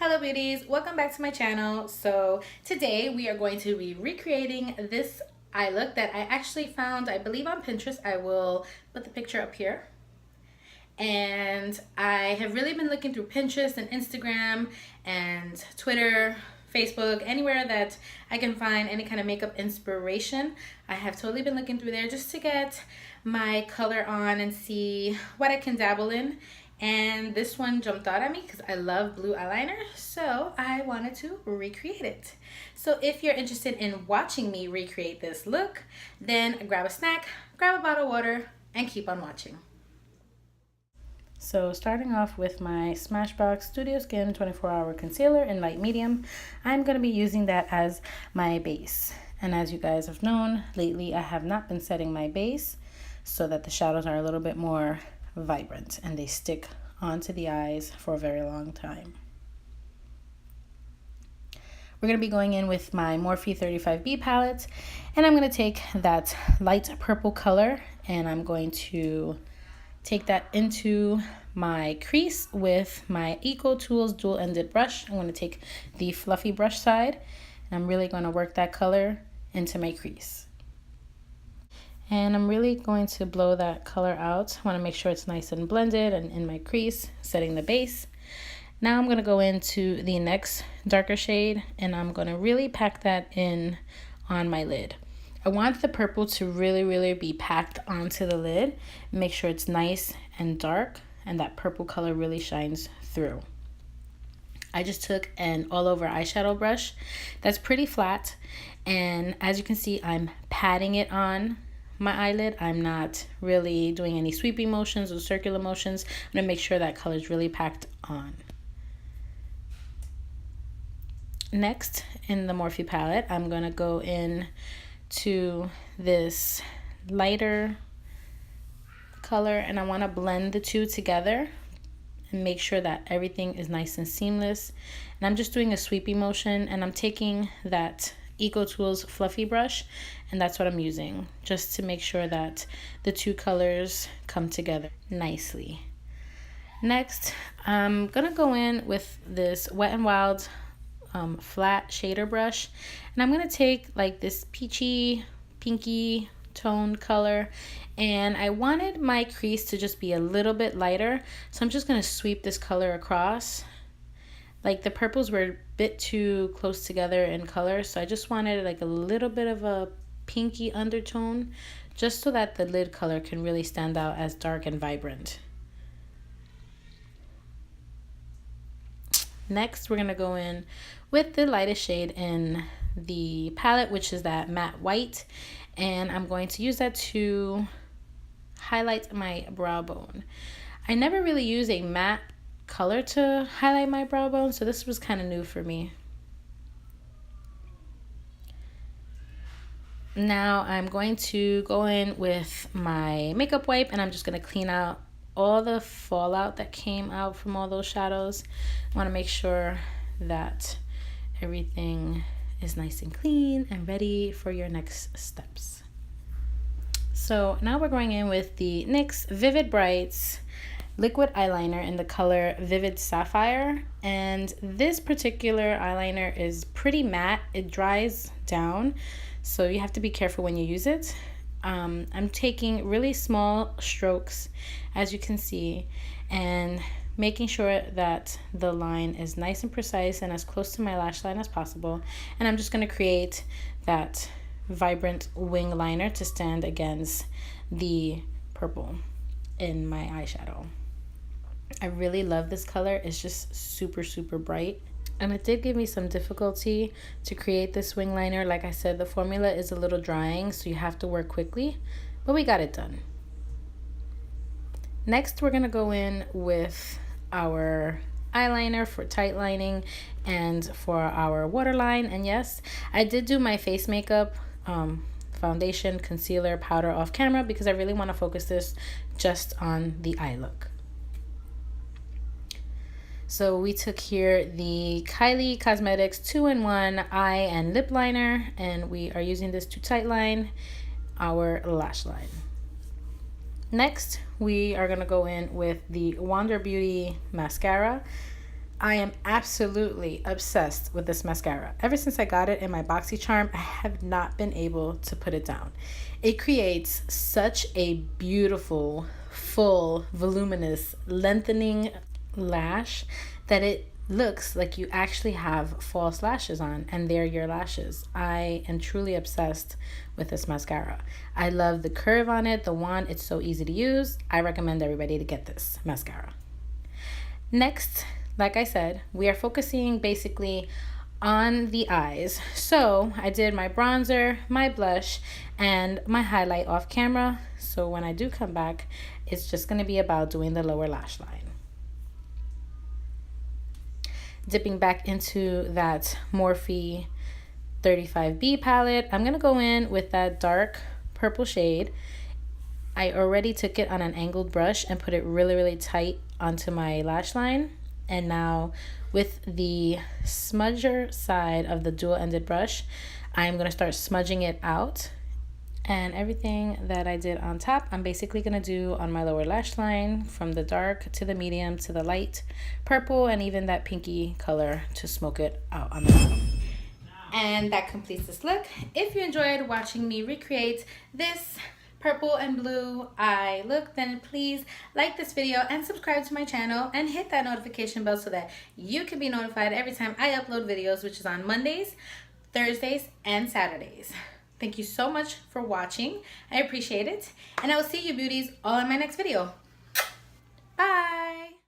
Hello beauties, welcome back to my channel. So today we are going to be recreating this eye look that I actually found, I believe, on Pinterest. I will put the picture up here. And I have really been looking through Pinterest and Instagram and Twitter, Facebook, anywhere that I can find any kind of makeup inspiration. I have totally been looking through there just to get my color on and see what I can dabble in. And this one jumped out at me because I love blue eyeliner, so I wanted to recreate it. So if you're interested in watching me recreate this look, then grab a snack, grab a bottle of water, and keep on watching. So starting off with my Smashbox Studio Skin 24-Hour Concealer in light medium, I'm going to be using that as my base. And as you guys have known, lately I have not been setting my base so that the shadows are a little bit more vibrant and they stick onto the eyes for a very long time. We're going to be going in with my Morphe 35B palette, and I'm going to take that light purple color and I'm going to take that into my crease with my Eco Tools dual-ended brush. I'm going to take the fluffy brush side and I'm really going to work that color into my crease. And I'm really going to blow that color out. I want to make sure it's nice and blended and in my crease, setting the base. Now I'm going to go into the next darker shade and I'm going to really pack that in on my lid. I want the purple to really be packed onto the lid. Make sure it's nice and dark and that purple color really shines through. I just took an all-over eyeshadow brush that's pretty flat, and as you can see, I'm patting it on my eyelid. I'm not really doing any sweeping motions or circular motions. I'm going to make sure that color is really packed on. Next, in the Morphe palette, I'm going to go in to this lighter color and I want to blend the two together and make sure that everything is nice and seamless. And I'm just doing a sweeping motion and I'm taking that Eco Tools fluffy brush and that's what I'm using just to make sure that the two colors come together nicely. Next, I'm gonna go in with this Wet n Wild flat shader brush and I'm gonna take like this peachy pinky tone color, and I wanted my crease to just be a little bit lighter, so I'm just gonna sweep this color across. Like the purples were a bit too close together in color, so I just wanted like a little bit of a pinky undertone just so that the lid color can really stand out as dark and vibrant. Next, we're gonna go in with the lightest shade in the palette, which is that matte white, and I'm going to use that to highlight my brow bone. I never really use a matte color to highlight my brow bone, so this was kind of new for me. Now I'm going to go in with my makeup wipe and I'm just going to clean out all the fallout that came out from all those shadows. I want to make sure that everything is nice and clean and ready for your next steps. So now we're going in with the NYX Vivid Brights liquid eyeliner in the color Vivid Sapphire, and this particular eyeliner is pretty matte. It dries down, so you have to be careful when you use it. I'm taking really small strokes, as you can see, and making sure that the line is nice and precise and as close to my lash line as possible. And I'm just going to create that vibrant wing liner to stand against the purple in my eyeshadow. I really love this color. It's just super bright. And it did give me some difficulty to create this wing liner. Like I said, the formula is a little drying, so you have to work quickly, but we got it done. Next, we're going to go in with our eyeliner for tight lining and for our waterline. And yes, I did do my face makeup, foundation, concealer, powder off camera because I really want to focus this just on the eye look. So we took here the Kylie Cosmetics 2-in-1 eye and lip liner, and we are using this to tight line our lash line. Next, we are going to go in with the Wander Beauty mascara. I am absolutely obsessed with this mascara. Ever since I got it in my BoxyCharm, I have not been able to put it down. It creates such a beautiful, full, voluminous, lengthening lash that it looks like you actually have false lashes on, and they're your lashes. I am truly obsessed with this mascara. I love the curve on it, the wand. It's so easy to use. I recommend everybody to get this mascara. Next, like I said, we are focusing basically on the eyes. So I did my bronzer, my blush, and my highlight off camera. So when I do come back, it's just going to be about doing the lower lash line. Dipping back into that Morphe 35B palette, I'm going to go in with that dark purple shade. I already took it on an angled brush and put it really, really tight onto my lash line. And now with the smudger side of the dual-ended brush, I'm going to start smudging it out. And everything that I did on top, I'm basically going to do on my lower lash line, from the dark to the medium to the light purple, and even that pinky color to smoke it out on the bottom. And that completes this look. If you enjoyed watching me recreate this purple and blue eye look, then please like this video and subscribe to my channel and hit that notification bell so that you can be notified every time I upload videos, which is on Mondays, Thursdays, and Saturdays. Thank you so much for watching. I appreciate it. And I will see you beauties all in my next video. Bye.